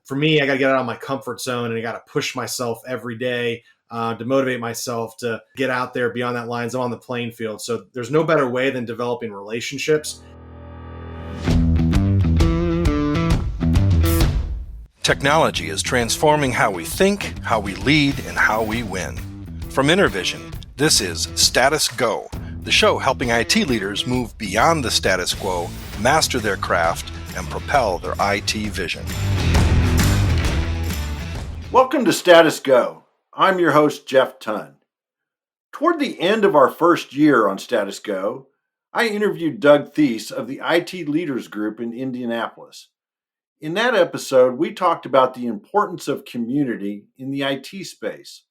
for me, I got to get out of my comfort zone and I got to push myself every day to motivate myself to get out there beyond that lines. I'm on the playing field. So there's no better way than developing relationships. Technology is transforming how we think, how we lead, and how we win. From InterVision, this is Status Go, the show helping IT leaders move beyond the status quo, master their craft, and propel their IT vision. Welcome to Status Go. I'm your host, Jeff Tunn. Toward the end of our first year on Status Go, I interviewed Doug Thies of the IT Leaders Group in Indianapolis. In that episode, we talked about the importance of community in the IT space.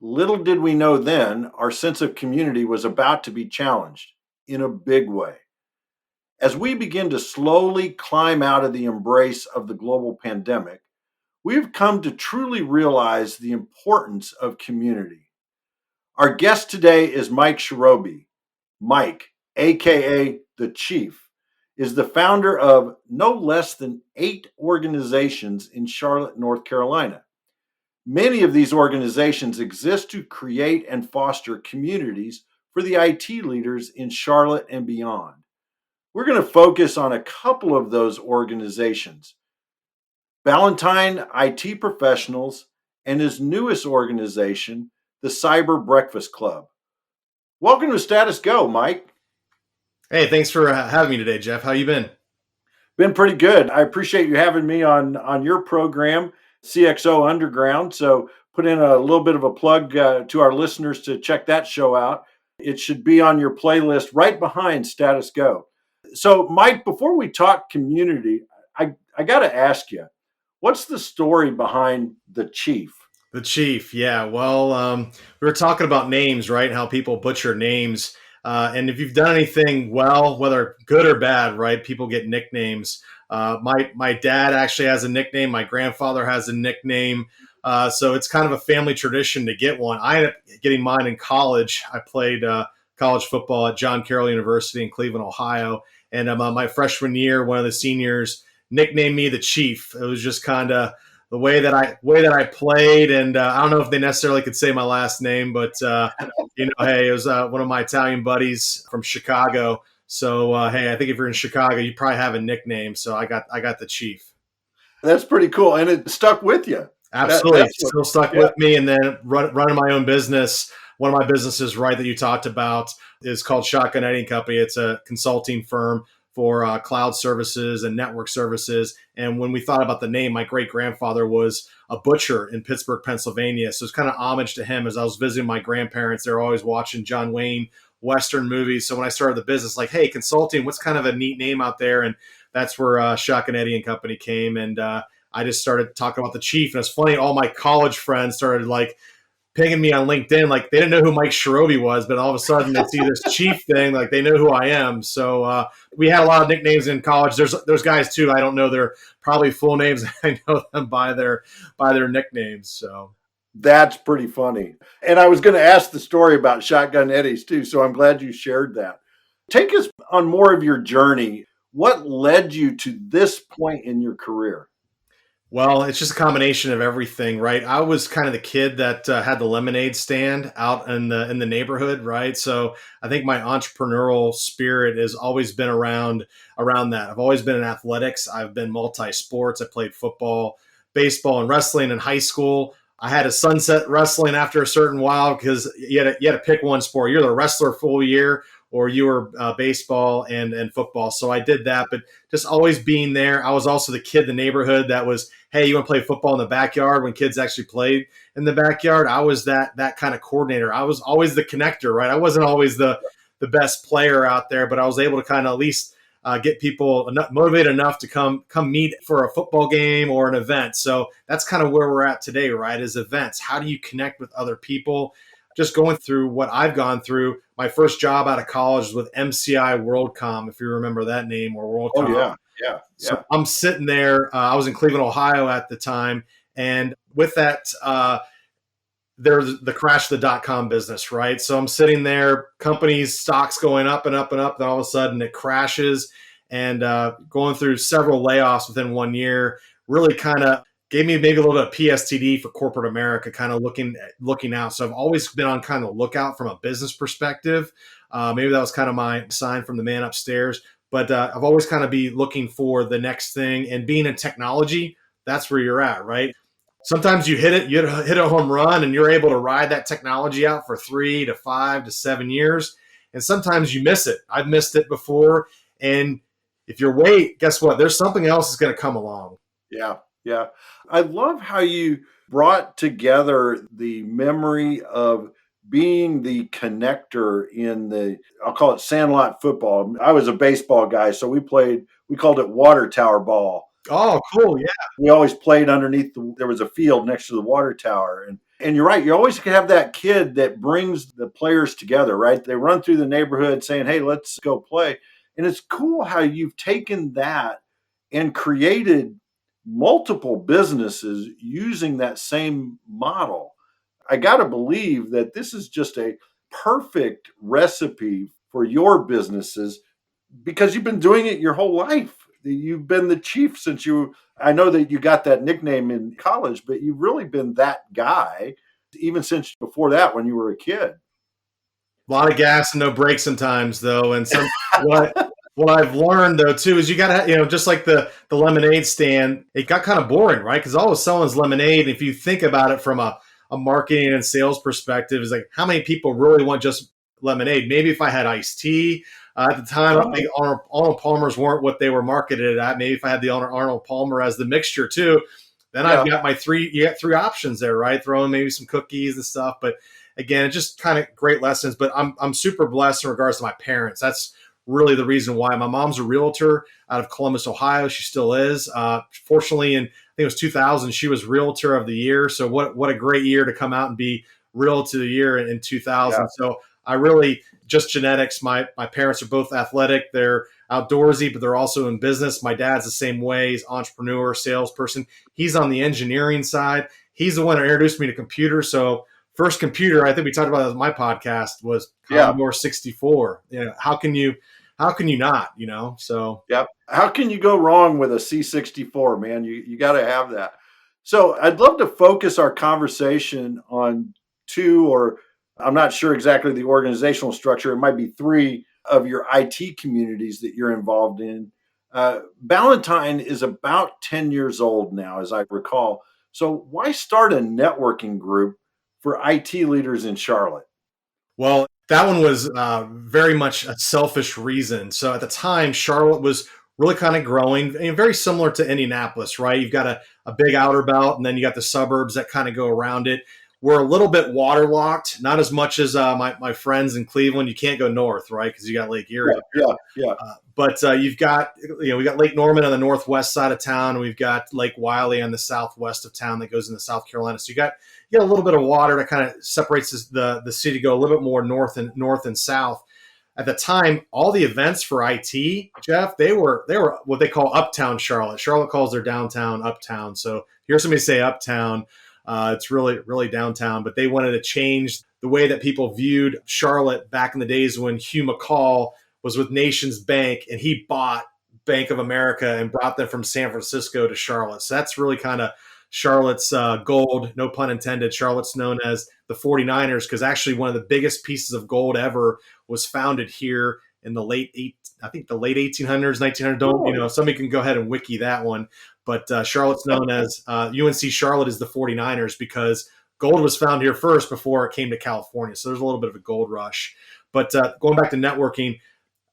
Little did we know then, our sense of community was about to be challenged in a big way. As we begin to slowly climb out of the embrace of the global pandemic, we've come to truly realize the importance of community. Our guest today is Mike Charobee. Mike, aka the Chief, is the founder of no less than 8 organizations in Charlotte, North Carolina. Many of these organizations exist to create and foster communities for the IT leaders in Charlotte and beyond. We're going to focus on a couple of those organizations: Valentine IT Professionals and his newest organization, the Cyber Breakfast Club. Welcome to Status Go, Mike. Hey, thanks for having me today, Jeff. How you been? Been pretty good. I appreciate you having me on your program, CXO Underground. So put in a little bit of a plug to our listeners to check that show out. It should be on your playlist right behind Status Go. So Mike, before we talk community, I got to ask you, what's the story behind the Chief? The Chief, yeah. Well, we were talking about names, right? How people butcher names. And if you've done anything well, whether good or bad, right, people get nicknames. My dad actually has a nickname. My grandfather has a nickname. So it's kind of a family tradition to get one. I ended up getting mine in college. I played college football at John Carroll University in Cleveland, Ohio. And my freshman year, one of the seniors nicknamed me the Chief. It was just kind of the way that I played, and I don't know if they necessarily could say my last name, but hey, it was one of my Italian buddies from Chicago. So hey, I think if you're in Chicago, you probably have a nickname. So I got the Chief. That's pretty cool, and it stuck with you. Absolutely, still stuck with me. And then running my own business. One of my businesses, right, that you talked about is called Shotgun Editing Company. It's a consulting firm for cloud services and network services. And when we thought about the name, my great-grandfather was a butcher in Pittsburgh, Pennsylvania. So it's kind of homage to him. As I was visiting my grandparents, they were always watching John Wayne Western movies. So when I started the business, like, hey, consulting, what's kind of a neat name out there? And that's where Shotgun Editing Company came. And I just started talking about the Chief. And it's funny, all my college friends started like pinging me on LinkedIn, like they didn't know who Mike Charobee was, but all of a sudden they see this Chief thing, like they know who I am. So we had a lot of nicknames in college. There's guys too. I don't know their probably full names. I know them by their nicknames. So that's pretty funny. And I was going to ask the story about Shotgun Eddies too. So I'm glad you shared that. Take us on more of your journey. What led you to this point in your career? Well, it's just a combination of everything, right? I was kind of the kid that had the lemonade stand out in the neighborhood, right? So I think my entrepreneurial spirit has always been around that. I've always been in athletics. I've been multi-sports. I played football, baseball, and wrestling in high school. I had to sunset wrestling after a certain while because you had to pick one sport. You're the wrestler full year, or you were baseball and football. So I did that, but just always being there. I was also the kid in the neighborhood that was, hey, you want to play football in the backyard when kids actually played in the backyard? I was that kind of coordinator. I was always the connector, right? I wasn't always the best player out there, but I was able to kind of at least get people motivated enough to come meet for a football game or an event. So that's kind of where we're at today, right? Is events. How do you connect with other people? Just going through what I've gone through. My first job out of college was with MCI WorldCom, if you remember that name, or WorldCom. Oh, yeah. So I'm sitting there. I was in Cleveland, Ohio at the time. And with that, there's the crash of the .com business, right? So I'm sitting there, companies, stocks going up and up and up. Then all of a sudden it crashes, and going through several layoffs within 1 year really kind of gave me maybe a little bit of PSTD for corporate America, kind of looking out. So I've always been on kind of lookout from a business perspective. Maybe that was kind of my sign from the man upstairs. But I've always kind of be looking for the next thing, and being in technology, that's where you're at, right? Sometimes you hit a home run, and you're able to ride that technology out for 3 to 5 to 7 years. And sometimes you miss it. I've missed it before, and if you wait, guess what? There's something else that's going to come along. Yeah. Yeah. I love how you brought together the memory of being the connector in I'll call it sandlot football. I was a baseball guy, so we called it water tower ball. Oh, cool. Yeah. We always played underneath there was a field next to the water tower. And you're right. You always have that kid that brings the players together, right? They run through the neighborhood saying, hey, let's go play. And it's cool how you've taken that and created multiple businesses using that same model. I got to believe that this is just a perfect recipe for your businesses because you've been doing it your whole life. You've been the chief I know that you got that nickname in college, but you've really been that guy even since before that when you were a kid. A lot of gas and no brakes sometimes, though. And what what I've learned though too is you got to, just like the lemonade stand, it got kind of boring, right? Because all I was selling is lemonade. And if you think about it from a marketing and sales perspective, is like how many people really want just lemonade? Maybe if I had iced tea. At the time, I think Arnold Palmers weren't what they were marketed at. Maybe if I had the Arnold Palmer as the mixture too, then I've got you got three options there, right? Throw in maybe some cookies and stuff. But again, it's just kind of great lessons. But I'm super blessed in regards to my parents. That's really the reason why. My mom's a realtor out of Columbus, Ohio. She still is. Fortunately, in I think it was 2000, she was Realtor of the Year. So what a great year to come out and be Realtor of the Year in 2000. Yeah. So I really just genetics. My parents are both athletic. They're outdoorsy, but they're also in business. My dad's the same way. He's entrepreneur, salesperson. He's on the engineering side. He's the one who introduced me to computers. So first computer, I think we talked about it on my podcast, was Commodore 64. How can you not, So yeah. How can you go wrong with a C64, man? You got to have that. So I'd love to focus our conversation on two, or I'm not sure exactly the organizational structure. It might be three of your IT communities that you're involved in. Ballantine is about 10 years old now, as I recall. So why start a networking group for IT leaders in Charlotte? Well, that one was very much a selfish reason. So at the time, Charlotte was really kind of growing, and very similar to Indianapolis, right? You've got a big outer belt, and then you got the suburbs that kind of go around it. We're a little bit waterlocked, not as much as my friends in Cleveland. You can't go north, right? Because you got Lake Erie. Yeah. But you've got, we got Lake Norman on the northwest side of town, and we've got Lake Wiley on the southwest of town that goes into South Carolina. So you got a little bit of water that kind of separates the city to go a little bit more north and south. At the time, all the events for IT, Jeff, they were what they call uptown Charlotte. Charlotte calls their downtown uptown. So hear somebody say uptown. It's really, really downtown, but they wanted to change the way that people viewed Charlotte back in the days when Hugh McCall was with Nations Bank, and he bought Bank of America and brought them from San Francisco to Charlotte. So that's really kind of Charlotte's gold, no pun intended. Charlotte's known as the 49ers because actually one of the biggest pieces of gold ever was founded here in the late 1800s, 1900s. Somebody can go ahead and wiki that one. But Charlotte's known as UNC Charlotte is the 49ers because gold was found here first before it came to California. So there's a little bit of a gold rush. But going back to networking,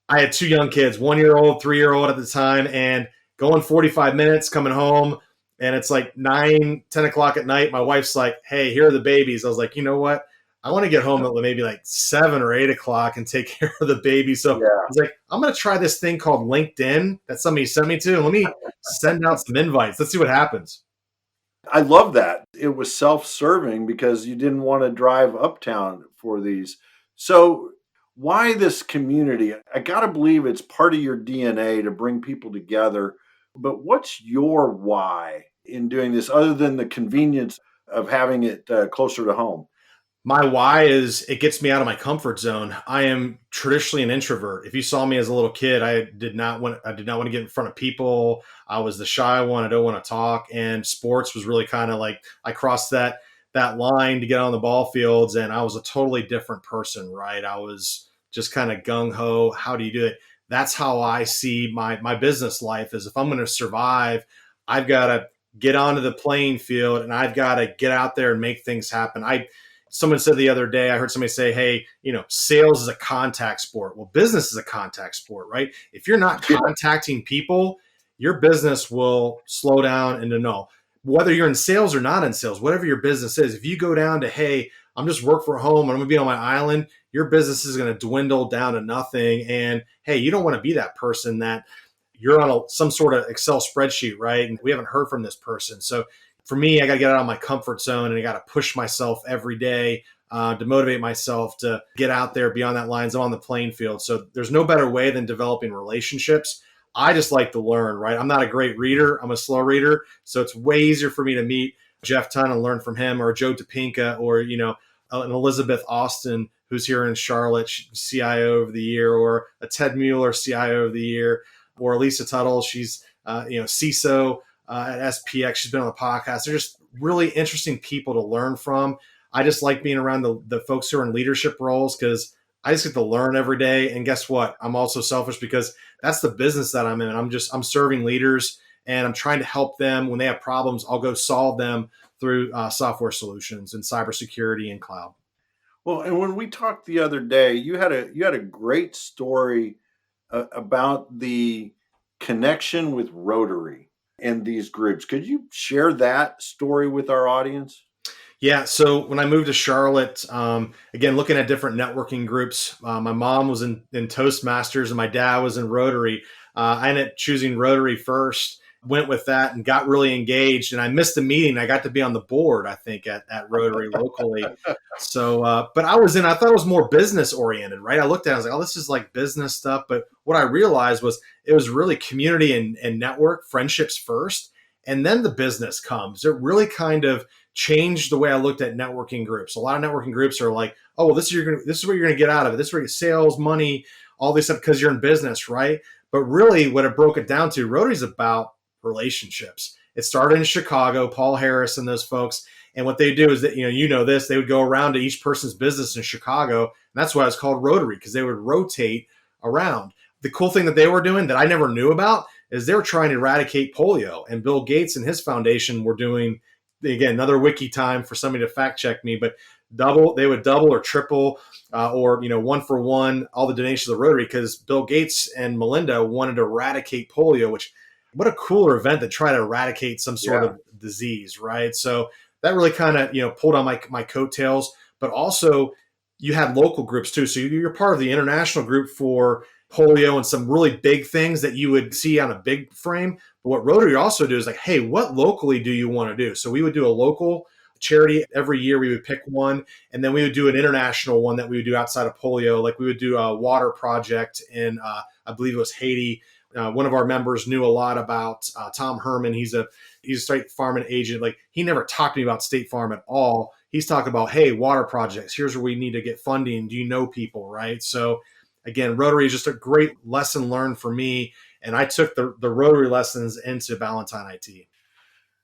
I had two young kids, 1-year-old, 3-year-old at the time, and going 45 minutes, coming home, and it's like 9, 10 o'clock at night. My wife's like, hey, here are the babies. I was like, you know what? I want to get home at maybe like 7 or 8 o'clock and take care of the baby. So I was like, I'm going to try this thing called LinkedIn that somebody sent me to. And let me send out some invites. Let's see what happens. I love that. It was self-serving because you didn't want to drive uptown for these. So why this community? I got to believe it's part of your DNA to bring people together. But what's your why in doing this other than the convenience of having it closer to home? My why is it gets me out of my comfort zone. I am traditionally an introvert. If you saw me as a little kid, I did not want to get in front of people. I was the shy one. I don't want to talk. And sports was really kind of like I crossed that line to get on the ball fields, and I was a totally different person, right? I was just kind of gung ho. How do you do it? That's how I see my business life is if I'm going to survive, I've got to get onto the playing field and I've got to get out there and make things happen. Someone said the other day, I heard somebody say, hey, sales is a contact sport. Well, business is a contact sport, right? If you're not contacting people, your business will slow down into no. Whether you're in sales or not in sales, whatever your business is, if you go down to, hey, I'm just work from home and I'm going to be on my island, your business is going to dwindle down to nothing. And hey, you don't want to be that person that you're on some sort of Excel spreadsheet, right? And we haven't heard from this person. So for me, I got to get out of my comfort zone and I got to push myself every day to motivate myself to get out there beyond that line. I'm on the playing field. So there's no better way than developing relationships. I just like to learn, right? I'm not a great reader. I'm a slow reader. So it's way easier for me to meet Jeff Tunn and learn from him, or Joe DePinka, or, an Elizabeth Austin, who's here in Charlotte, CIO of the year, or a Ted Mueller, CIO of the year, or Lisa Tuttle. She's, CISO at SPX. She's been on the podcast. They're just really interesting people to learn from. I just like being around the folks who are in leadership roles because I just get to learn every day. And guess what? I'm also selfish because that's the business that I'm in. I'm serving leaders and I'm trying to help them when they have problems. I'll go solve them through software solutions and cybersecurity and cloud. Well, and when we talked the other day, you had a great story about the connection with Rotary and these groups. Could you share that story with our audience? Yeah. So when I moved to Charlotte, again, looking at different networking groups, my mom was in Toastmasters and my dad was in Rotary. I ended up choosing Rotary first, went with that and got really engaged. And I missed a meeting. I got to be on the board, I think, at Rotary locally. So, but I thought it was more business oriented, right? I looked at it, I was like, oh, this is like business stuff. But what I realized was it was really community and network, friendships first. And then the business comes. It really kind of changed the way I looked at networking groups. A lot of networking groups are like, oh, well, this is what you're going to get out of it. This is where you get sales, money, all this stuff because you're in business, right? But really what it broke it down to, Rotary is about relationships. It started in Chicago, Paul Harris and those folks. And what they do is that, this, they would go around to each person's business in Chicago. And that's why it's called Rotary, because they would rotate around. The cool thing that they were doing that I never knew about is they were trying to eradicate polio. And Bill Gates and his foundation were doing, again, another wiki time for somebody to fact check me, but they would double or triple or, one for one, all the donations of Rotary because Bill Gates and Melinda wanted to eradicate polio, which what a cooler event to try to eradicate some sort of disease, right? So that really kind of, pulled on my coattails, but also you had local groups too. So you're part of the international group for polio and some really big things that you would see on a big frame. But what Rotary also do is like, hey, what locally do you want to do? So we would do a local charity every year. We would pick one, and then we would do an international one that we would do outside of polio. Like we would do a water project in, I believe it was Haiti. One of our members knew a lot about Tom Herman. He's a State Farm agent. Like he never talked to me about State Farm at all. He's talking about, hey, water projects. Here's where we need to get funding. Do you know people, right? So again, Rotary is just a great lesson learned for me. And I took the Rotary lessons into Ballantine IT.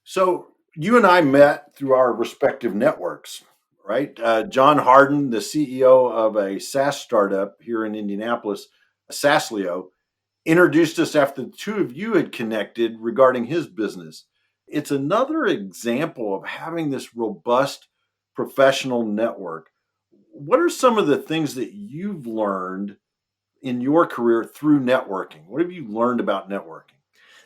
So you and I met through our respective networks, right? John Harden, the CEO of a SaaS startup here in Indianapolis, Sasslio, introduced us after the two of you had connected regarding his business. It's another example of having this robust professional network. What are some of the things that you've learned in your career through networking? What have you learned about networking?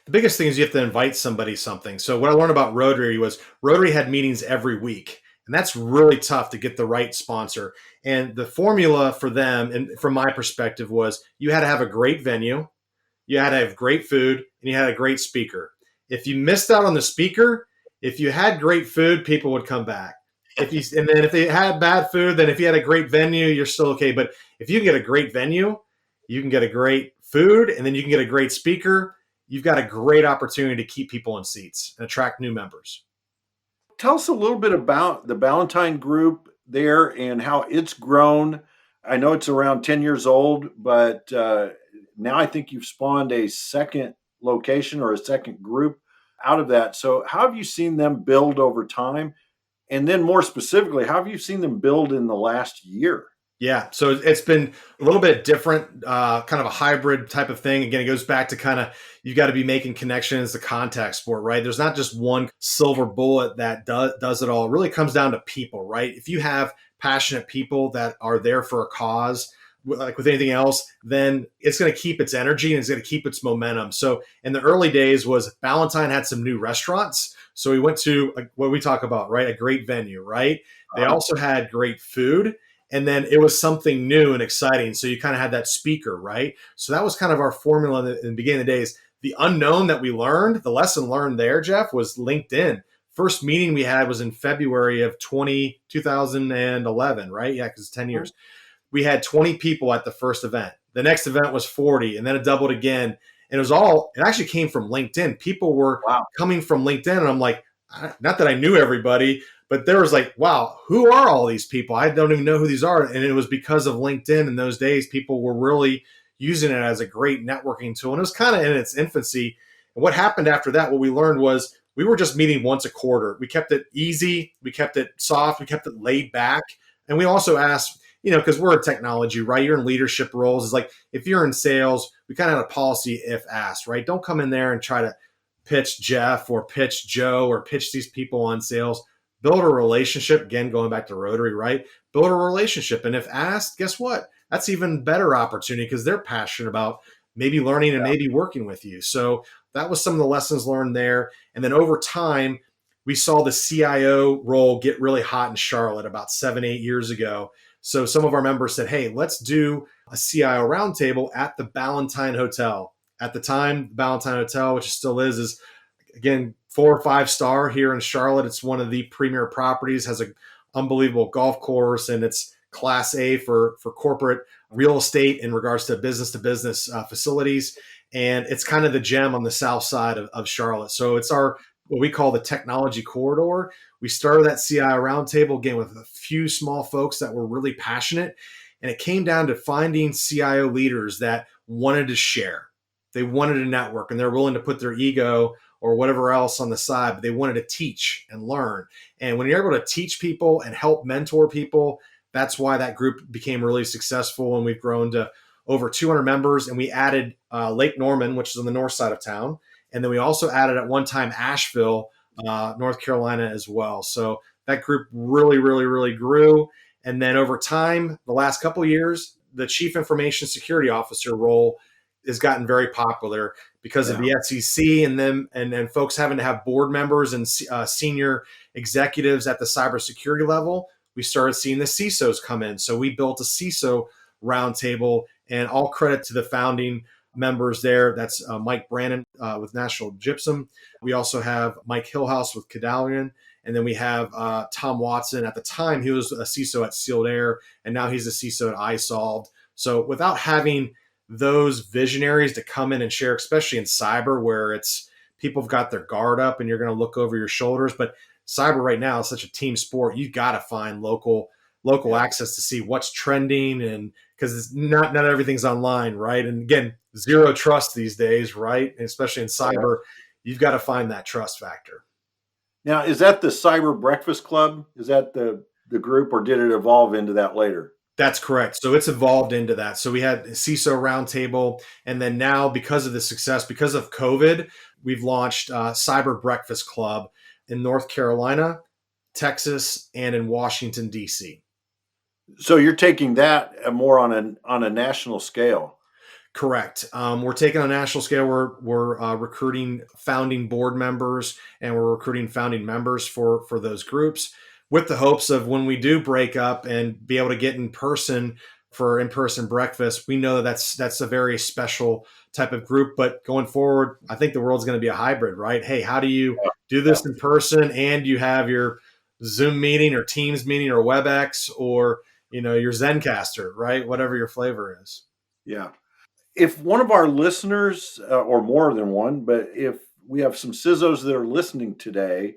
The biggest thing is you have to invite somebody something. So what I learned about Rotary was Rotary had meetings every week. And that's really tough to get the right sponsor. And the formula for them, and from my perspective, was you had to have a great venue, you had to have great food, and you had a great speaker. If you missed out on the speaker, if you had great food, people would come back. And then if they had bad food, then if you had a great venue, you're still okay. But if you can get a great venue, you can get a great food, and then you can get a great speaker, you've got a great opportunity to keep people in seats and attract new members. Tell us a little bit about the Ballantine Group, there and how it's grown. I know it's around 10 years old, but now I think you've spawned a second location or a second group out of that. So, how have you seen them build over time? And then, more specifically, how have you seen them build in the last year? Yeah, so it's been a little bit different, kind of a hybrid type of thing. Again, it goes back to kind of you got to be making connections to contact sport, right? There's not just one silver bullet that does it all. It really comes down to people, right? If you have passionate people that are there for a cause, like with anything else, then it's going to keep its energy and it's going to keep its momentum. So in the early days was Ballantyne had some new restaurants. So we went to what we talk about, right? A great venue, right? They also had great food, and then it was something new and exciting. So you kind of had that speaker, right? So that was kind of our formula in the beginning of the days. The unknown that we learned, the lesson learned there, Jeff, was LinkedIn. First meeting we had was in February of 2011, right? Yeah, because 10 years. We had 20 people at the first event. The next event was 40, and then it doubled again. And it actually came from LinkedIn. People were coming from LinkedIn, and I'm like, not that I knew everybody, but there was like, wow, who are all these people? I don't even know who these are. And it was because of LinkedIn in those days. People were really using it as a great networking tool. And it was kind of in its infancy. And what happened after that, what we learned was we were just meeting once a quarter. We kept it easy. We kept it soft. We kept it laid back. And we also asked, because we're in technology, right? You're in leadership roles. It's like if you're in sales, we kind of had a policy if asked, right? Don't come in there and try to pitch Jeff or pitch Joe or pitch these people on sales. Build a relationship. Again, going back to Rotary, right? Build a relationship. And if asked, guess what? That's even better opportunity because they're passionate about maybe learning and maybe working with you. So that was some of the lessons learned there. And then over time, we saw the CIO role get really hot in Charlotte about 7-8 years ago. So some of our members said, hey, let's do a CIO roundtable at the Ballantyne Hotel. At the time, the Ballantyne Hotel, which it still is again, 4 or 5 star here in Charlotte. It's one of the premier properties, has an unbelievable golf course, and it's class A for corporate real estate in regards to business facilities. And it's kind of the gem on the south side of Charlotte. So it's what we call the technology corridor. We started that CIO roundtable again with a few small folks that were really passionate. And it came down to finding CIO leaders that wanted to share. They wanted to network, and they're willing to put their ego or whatever else on the side, but they wanted to teach and learn. And when you're able to teach people and help mentor people, that's why that group became really successful. And we've grown to over 200 members. And we added Lake Norman, which is on the north side of town. And then we also added at one time Asheville, North Carolina as well. So that group really, really, really grew. And then over time, the last couple of years, the Chief Information Security Officer role has gotten very popular because of the SEC and them and folks having to have board members and senior executives at the cybersecurity level. We started seeing the CISOs come in. So we built a CISO roundtable, and all credit to the founding members there. That's Mike Brannon with National Gypsum. We also have Mike Hillhouse with Cadalion. And then we have Tom Watson. At the time, he was a CISO at Sealed Air, and now he's a CISO at iSolved. So without having those visionaries to come in and share, especially in cyber, where it's people have got their guard up and you're going to look over your shoulders. But cyber right now is such a team sport. You've got to find local access to see what's trending, and because it's not everything's online, right? And again, zero trust these days, right? And especially in cyber, you've got to find that trust factor. Now, is that the Cyber Breakfast Club? Is that the group, or did it evolve into that later? That's correct. So it's evolved into that. So we had CISO Roundtable, and then now because of the success, because of COVID, we've launched Cyber Breakfast Club in North Carolina, Texas, and in Washington, D.C. So you're taking that more on a national scale. Correct. We're taking on a national scale. We're recruiting founding board members, and we're recruiting founding members for those groups, with the hopes of when we do break up and be able to get in person for in-person breakfast. We know that's a very special type of group. But going forward, I think the world's going to be a hybrid, right? Hey, how do you do this in person and you have your Zoom meeting or Teams meeting or WebEx or your Zencaster, right? Whatever your flavor is. Yeah. If one of our listeners, or more than one, but if we have some CISOs that are listening today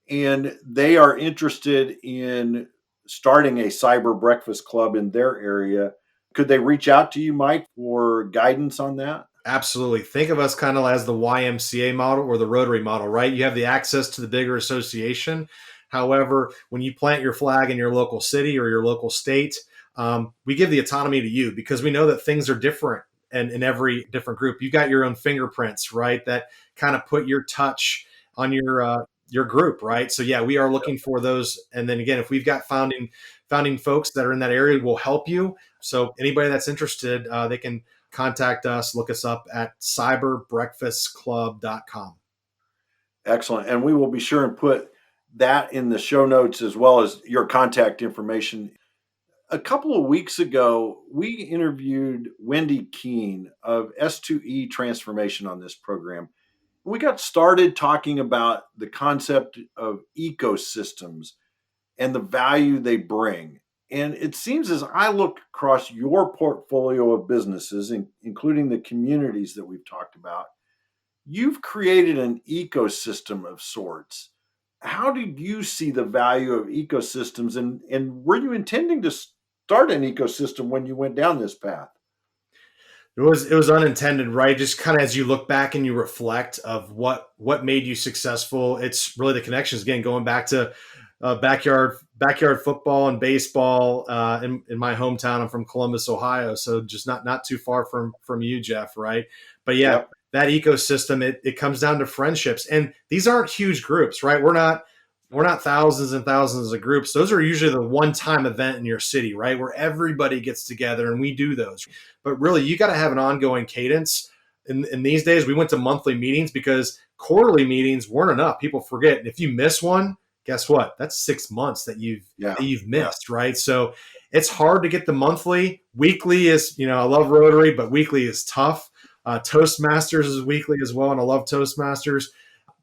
and they are interested in starting a cyber breakfast club in their area. Could they reach out to you, Mike, for guidance on that? Absolutely. Think of us kind of as the YMCA model or the Rotary model, right? You have the access to the bigger association. However, when you plant your flag in your local city or your local state, we give the autonomy to you because we know that things are different and in every different group. You got your own fingerprints, right? That kind of put your touch on your group, right? So yeah, we are looking for those. And then again, if we've got founding folks that are in that area, we'll help you. So anybody that's interested, they can contact us, look us up at cyberbreakfastclub.com. Excellent. And we will be sure and put that in the show notes as well as your contact information. A couple of weeks ago, we interviewed Wendy Keene of S2E Transformation on this program. We got started talking about the concept of ecosystems and the value they bring. And it seems as I look across your portfolio of businesses, including the communities that we've talked about, you've created an ecosystem of sorts. How did you see the value of ecosystems, and were you intending to start an ecosystem when you went down this path? It was unintended, right? Just kind of as you look back and you reflect of what made you successful. It's really the connections again, going back to backyard football and baseball in my hometown. I'm from Columbus, Ohio, so just not too far from you, Jeff, right? But yeah, Yep. that ecosystem, it comes down to friendships, and these aren't huge groups, right? We're not thousands and thousands of groups. Those are usually the one-time event in your city, right? Where everybody gets together and we do those. But really, you got to have an ongoing cadence. In these days, we went to monthly meetings because quarterly meetings weren't enough. People forget. And if you miss one, guess what? That's 6 months that you've Yeah. missed, right? So it's hard to get the monthly. Weekly is, I love Rotary, but weekly is tough. Toastmasters is weekly as well, and I love Toastmasters.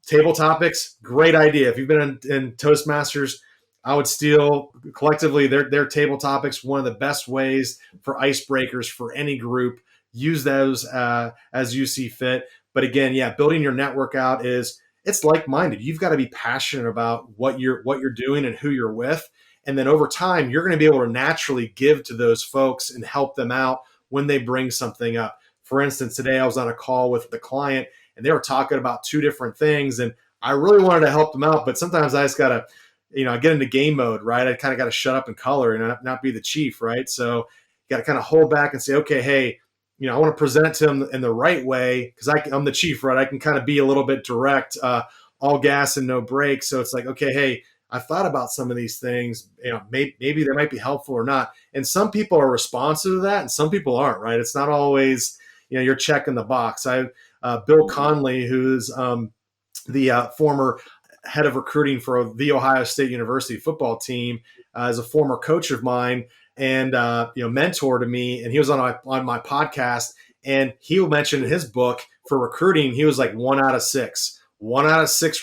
Table topics, great idea. If you've been in Toastmasters, I would steal collectively their table topics. One of the best ways for icebreakers for any group. Use those as you see fit. But again, yeah, building your network out it's like-minded. You've got to be passionate about what you're doing and who you're with. And then over time, you're going to be able to naturally give to those folks and help them out when they bring something up. For instance, today I was on a call with the client and they were talking about two different things. And I really wanted to help them out, but sometimes I just got to, I get into game mode, right? I kind of got to shut up and color and not be the chief, right? So you got to kind of hold back and say, okay, hey, I want to present it to them in the right way because I'm the chief, right? I can kind of be a little bit direct, all gas and no brakes. So it's like, okay, hey, I thought about some of these things, maybe they might be helpful or not. And some people are responsive to that and some people aren't, right? It's not always, you're checking the box. Bill Conley, who's the former head of recruiting for the Ohio State University football team, is a former coach of mine and mentor to me. And he was on my podcast, and he mentioned in his book for recruiting, he was like 1 out of 6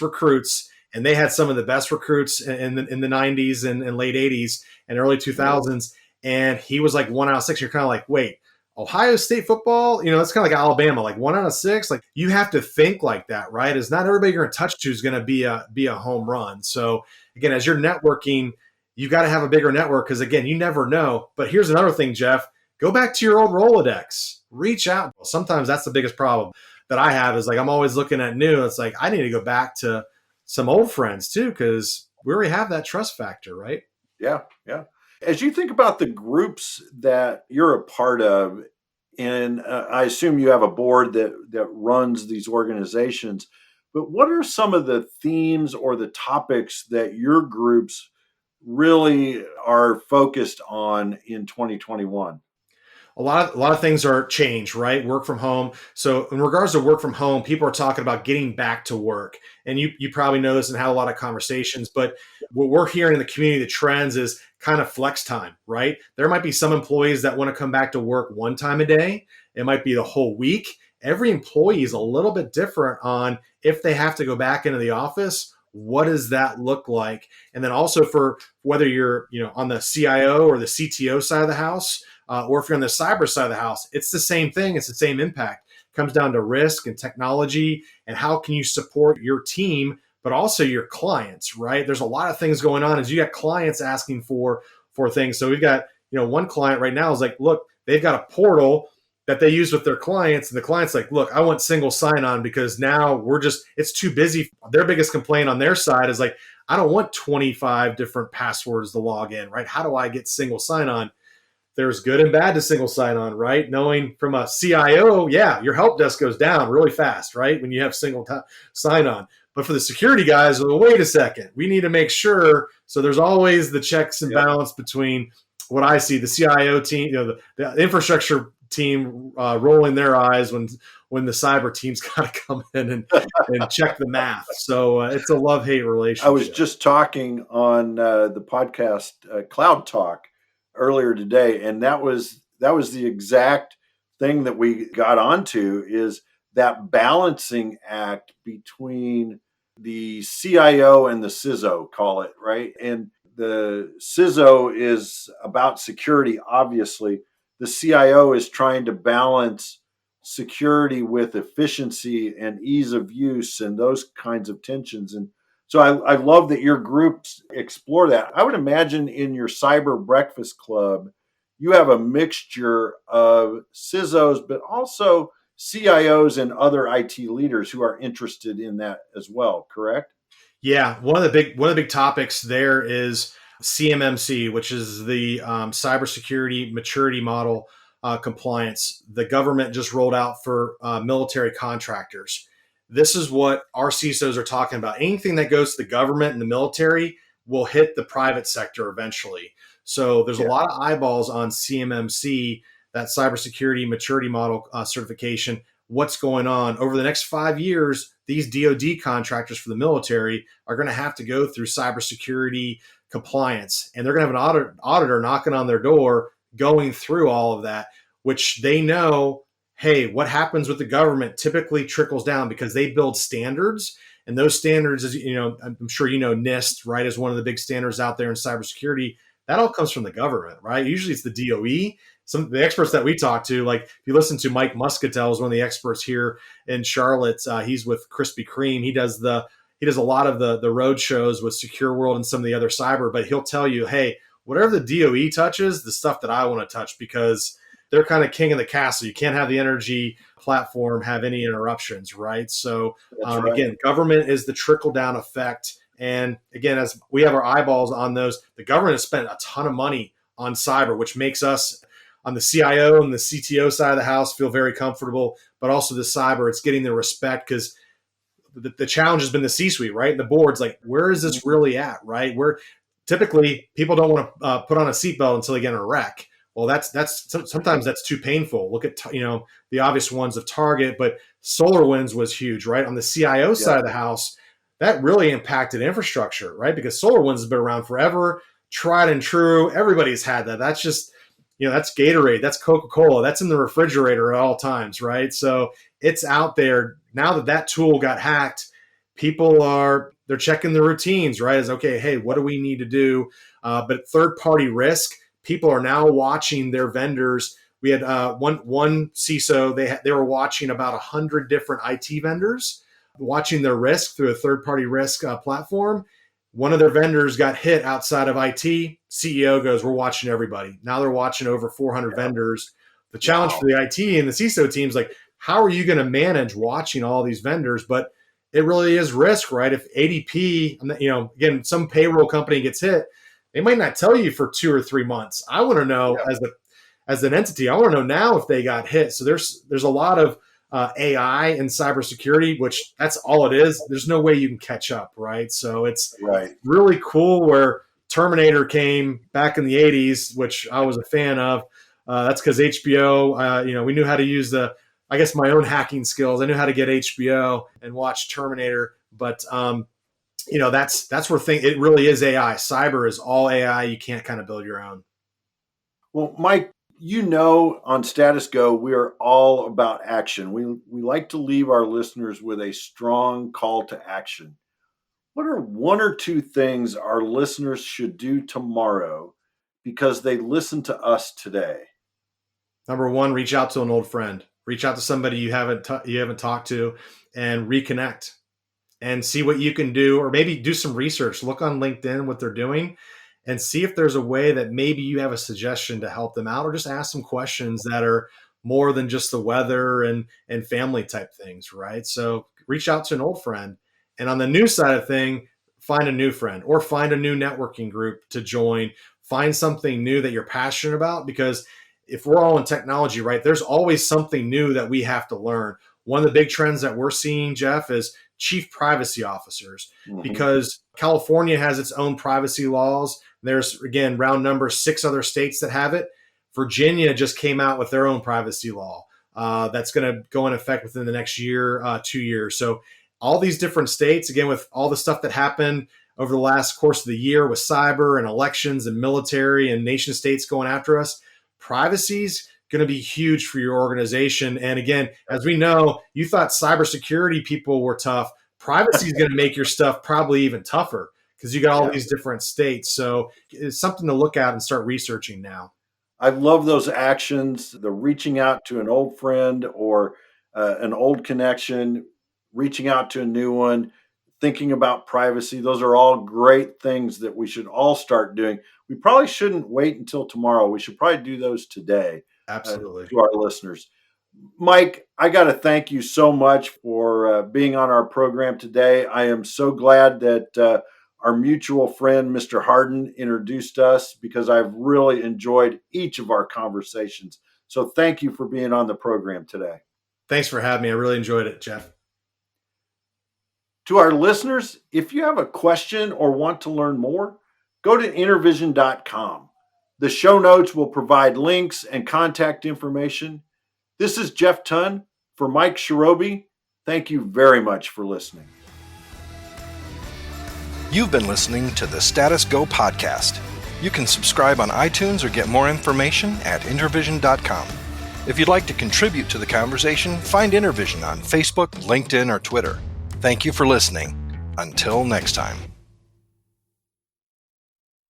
recruits, and they had some of the best recruits in the 90s and late 80s and early 2000s. And he was like 1 out of 6. You're kind of like, wait. Ohio State football, it's kind of like Alabama, like 1 out of 6. Like you have to think like that, right? Is not everybody you're going to touch to is going to be a home run. So again, as you're networking, you got to have a bigger network because again, you never know. But here's another thing, Jeff. Go back to your old Rolodex. Reach out. Sometimes that's the biggest problem that I have is like I'm always looking at new. It's like I need to go back to some old friends too because we already have that trust factor, right? Yeah, yeah. As you think about the groups that you're a part of, and I assume you have a board that runs these organizations, but what are some of the themes or the topics that your groups really are focused on in 2021? A lot of things are changed, right? Work from home. So in regards to work from home, people are talking about getting back to work. And you probably know this and had a lot of conversations, but what we're hearing in the community, the trends is kind of flex time, right? There might be some employees that want to come back to work one time a day. It might be the whole week. Every employee is a little bit different on if they have to go back into the office, what does that look like? And then also for whether you're, on the CIO or the CTO side of the house, or if you're on the cyber side of the house, it's the same thing. It's the same impact. It comes down to risk and technology and how can you support your team but also your clients, right? There's a lot of things going on as you got clients asking for things. So we've got, one client right now is like, look, they've got a portal that they use with their clients. And the client's like, look, I want single sign-on because now it's too busy. Their biggest complaint on their side is like, I don't want 25 different passwords to log in, right? How do I get single sign-on? There's good and bad to single sign-on, right? Knowing from a CIO, yeah, your help desk goes down really fast, right? When you have single sign-on. But for the security guys, well, wait a second, we need to make sure. So there's always the checks and balance between what I see, the CIO team, the infrastructure team rolling their eyes when the cyber team's got to come in and check the math. So it's a love-hate relationship. I was just talking on the podcast Cloud Talk earlier today, and that was the exact thing that we got onto, is that balancing act between the CIO and the CISO, call it, right? And the CISO is about security, obviously. The CIO is trying to balance security with efficiency and ease of use and those kinds of tensions. And so I love that your groups explore that. I would imagine in your cyber breakfast club, you have a mixture of CISOs, but also CIOs and other IT leaders who are interested in that as well, correct? Yeah, one of the big topics there is CMMC, which is the cybersecurity maturity model compliance. The government just rolled out for military contractors. This is what our CISOs are talking about. Anything that goes to the government and the military will hit the private sector eventually. So there's a lot of eyeballs on CMMC, that cybersecurity maturity model certification. What's going on over the next 5 years? These DoD contractors for the military are going to have to go through cybersecurity compliance, and they're going to have an auditor knocking on their door, going through all of that, which they know, hey, what happens with the government typically trickles down because they build standards. And those standards, as I'm sure NIST, right, is one of the big standards out there in cybersecurity. That all comes from the government, right? Usually it's the DOE. Some of the experts that we talk to, like if you listen to Mike Muscatel, is one of the experts here in Charlotte. He's with Krispy Kreme. He does a lot of the road shows with Secure World and some of the other cyber, but he'll tell you, hey, whatever the DOE touches, the stuff that I want to touch, because they're kind of king of the castle. You can't have the energy platform have any interruptions, right? So again, government is the trickle down effect. And again, as we have our eyeballs on those, the government has spent a ton of money on cyber, which makes us on the CIO and the CTO side of the house feel very comfortable, but also the cyber, it's getting the respect because the challenge has been the C-suite, right? The board's like, where is this really at, right? Where typically people don't want to put on a seatbelt until they get in a wreck. Well, sometimes that's too painful. Look at the obvious ones of Target, but SolarWinds was huge, right? On the CIO side of the house, that really impacted infrastructure, right? Because SolarWinds has been around forever, tried and true. Everybody's had that. That's just that's Gatorade, that's Coca-Cola, that's in the refrigerator at all times, right? So it's out there now that tool got hacked. People they're checking the routines, right? Is okay. Hey, what do we need to do? But third-party risk, people are now watching their vendors. We had one CISO. They were watching about 100 different IT vendors, watching their risk through a third-party risk platform. One of their vendors got hit outside of IT. CEO goes, we're watching everybody. Now they're watching over 400 vendors. The challenge for the IT and the CISO teams, like, how are you going to manage watching all these vendors? But it really is risk, right? If ADP, again, some payroll company gets hit, they might not tell you for 2 or 3 months. I want to know as an entity, I want to know now if they got hit. So there's a lot of AI and cybersecurity, which that's all it is. There's no way you can catch up, right? So it's really cool where Terminator came back in the 80s, which I was a fan of. That's because HBO, we knew how to use my own hacking skills. I knew how to get HBO and watch Terminator, but that's where it really is AI. Cyber is all AI. You can't kind of build your own. Well, Mike, on Status Go, we are all about action. We like to leave our listeners with a strong call to action. What are 1 or 2 things our listeners should do tomorrow because they listened to us today? Number 1, reach out to an old friend. Reach out to somebody you haven't talked to and reconnect. and see what you can do, or maybe do some research, look on LinkedIn what they're doing, and see if there's a way that maybe you have a suggestion to help them out, or just ask some questions that are more than just the weather and family type things, right? So reach out to an old friend. And on the new side of thing, find a new friend or find a new networking group to join. Find something new that you're passionate about, because if we're all in technology, right, there's always something new that we have to learn. One of the big trends that we're seeing, Jeff, is chief privacy officers, because California has its own privacy laws. There's, again, round number 6 other states that have it. Virginia just came out with their own privacy law that's going to go in effect within the next year, 2 years. So all these different states, again, with all the stuff that happened over the last course of the year with cyber and elections and military and nation states going after us, privacy's going to be huge for your organization. And again, as we know, you thought cybersecurity people were tough. Privacy is going to make your stuff probably even tougher, because you got all these different states. So it's something to look at and start researching now. I love those actions, the reaching out to an old friend or an old connection, reaching out to a new one, thinking about privacy. Those are all great things that we should all start doing. We probably shouldn't wait until tomorrow. We should probably do those today. Absolutely. To our listeners. Mike, I got to thank you so much for being on our program today. I am so glad that our mutual friend, Mr. Harden, introduced us, because I've really enjoyed each of our conversations. So thank you for being on the program today. Thanks for having me. I really enjoyed it, Jeff. To our listeners, if you have a question or want to learn more, go to intervision.com. The show notes will provide links and contact information. This is Jeff Tunn for Mike Charobee. Thank you very much for listening. You've been listening to the Status Go podcast. You can subscribe on iTunes or get more information at intervision.com. If you'd like to contribute to the conversation, find Intervision on Facebook, LinkedIn, or Twitter. Thank you for listening. Until next time.